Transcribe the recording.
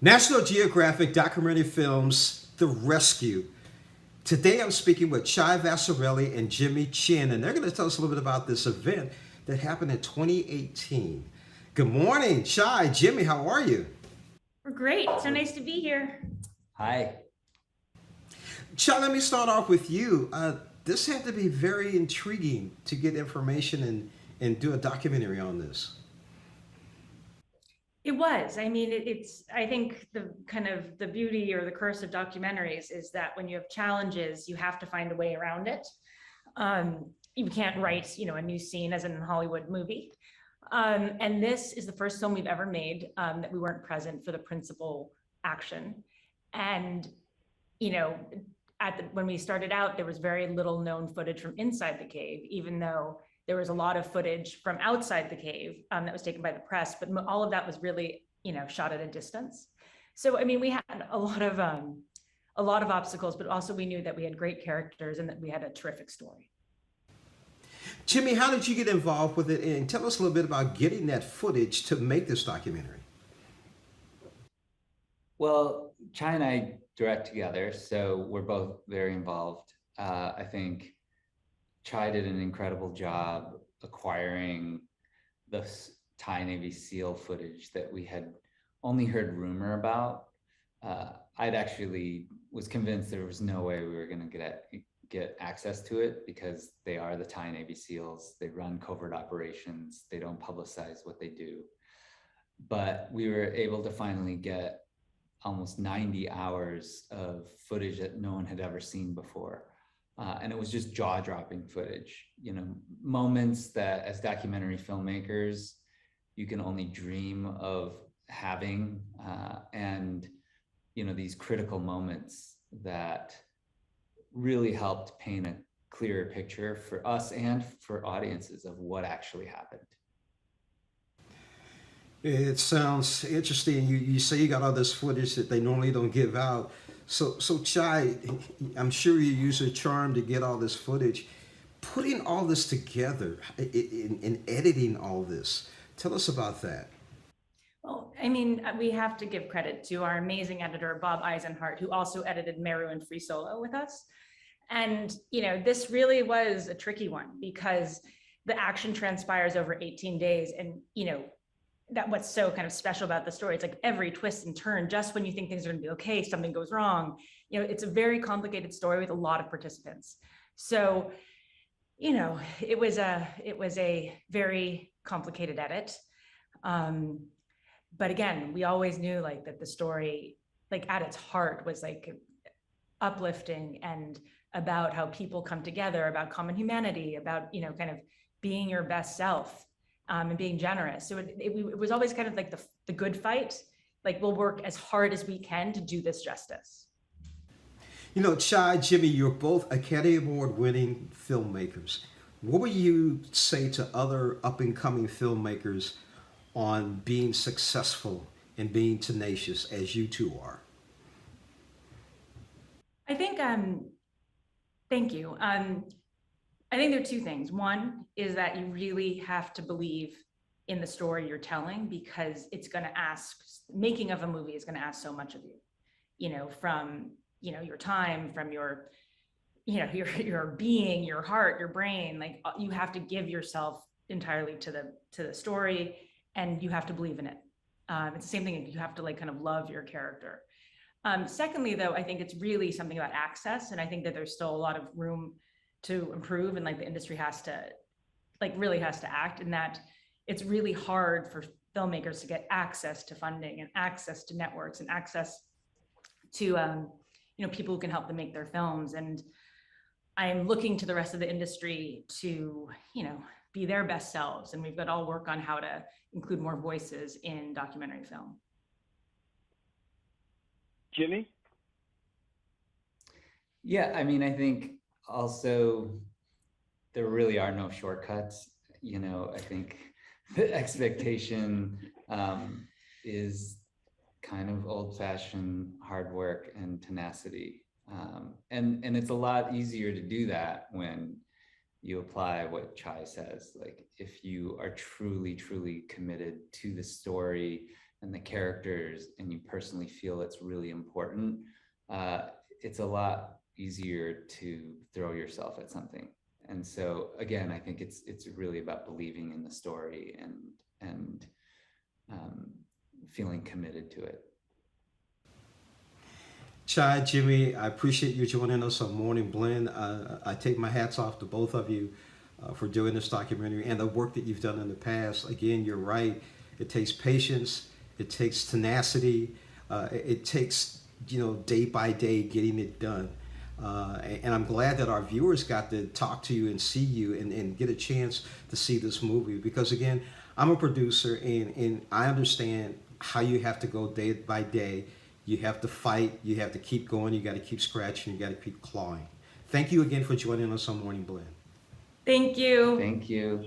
National Geographic documentary films The Rescue. Today I'm speaking with Chai Vasarhelyi and Jimmy Chin, and they're going to tell us a little bit about this event that happened in 2018. Good morning, Chai, Jimmy, how are you? We're great. So nice to be here. Hi. Chai, let me start off with you. This had to be very intriguing to get information and do a documentary on this. It was. I mean, I think the kind of the beauty or the curse of documentaries is that when you have challenges, you have to find a way around it. You can't write, a new scene as in a Hollywood movie. And this is the first film we've ever made that we weren't present for the principal action. And, you know, when we started out, there was very little known footage from inside the cave, even though there was a lot of footage from outside the cave that was taken by the press, but all of that was really, shot at a distance. So, I mean, we had a lot of obstacles, but also we knew that we had great characters and that we had a terrific story. Jimmy, how did you get involved with it? And tell us a little bit about getting that footage to make this documentary. Well, Chai and I direct together, so we're both very involved. I think Chai did an incredible job acquiring the Thai Navy SEAL footage that we had only heard rumor about. I'd actually was convinced there was no way we were going to get access to it because they are the Thai Navy SEALs. They run covert operations. They don't publicize what they do. But we were able to finally get almost 90 hours of footage that no one had ever seen before. And it was just jaw-dropping footage, moments that as documentary filmmakers, you can only dream of having, and, these critical moments that really helped paint a clearer picture for us and for audiences of what actually happened. It sounds interesting. You say you got all this footage that they normally don't give out. So Chai, I'm sure you use a charm to get all this footage. Putting all this together in editing all this, tell us about that. Well, I mean, we have to give credit to our amazing editor, Bob Eisenhart, who also edited Meru and Free Solo with us. And, this really was a tricky one because the action transpires over 18 days. And, that what's so kind of special about the story. It's like every twist and turn, just when you think things are going to be okay, something goes wrong. It's a very complicated story with a lot of participants. So, it was a very complicated edit. But again, we always knew that the story, at its heart, was uplifting and about how people come together, about common humanity, about kind of being your best self, and being generous. So it was always kind of like the good fight. We'll work as hard as we can to do this justice. Chai, Jimmy, you're both Academy Award winning filmmakers. What would you say to other up and coming filmmakers on being successful and being tenacious as you two are? I think, thank you. I think there are two things. One is that you really have to believe in the story you're telling because it's going to ask, making of a movie is going to ask so much of you, from, your time, from your being, your heart, your brain. You have to give yourself entirely to the story and you have to believe in it. It's the same thing. You have to kind of love your character. Secondly, though, I think it's really something about access. And I think that there's still a lot of room to improve and the industry has to really has to act in that it's really hard for filmmakers to get access to funding and access to networks and access to people who can help them make their films. And I'm looking to the rest of the industry to be their best selves, and we've got to all work on how to include more voices in documentary film. Jimmy? Yeah, I mean, I think also there really are no shortcuts. I think the expectation is kind of old-fashioned hard work and tenacity. And it's a lot easier to do that when you apply what Chai says. If you are truly, truly committed to the story, and the characters, and you personally feel it's really important, it's a lot easier to throw yourself at something. And so again, I think it's really about believing in the story and feeling committed to it. Chai, Jimmy, I appreciate you joining us on Morning Blend. I take my hats off to both of you for doing this documentary and the work that you've done in the past. Again, you're right. It takes patience. It takes tenacity. It takes, day by day getting it done. And I'm glad that our viewers got to talk to you and see you and get a chance to see this movie. Because again, I'm a producer and I understand how you have to go day by day. You have to fight. You have to keep going. You got to keep scratching. You got to keep clawing. Thank you again for joining us on Morning Blend. Thank you. Thank you.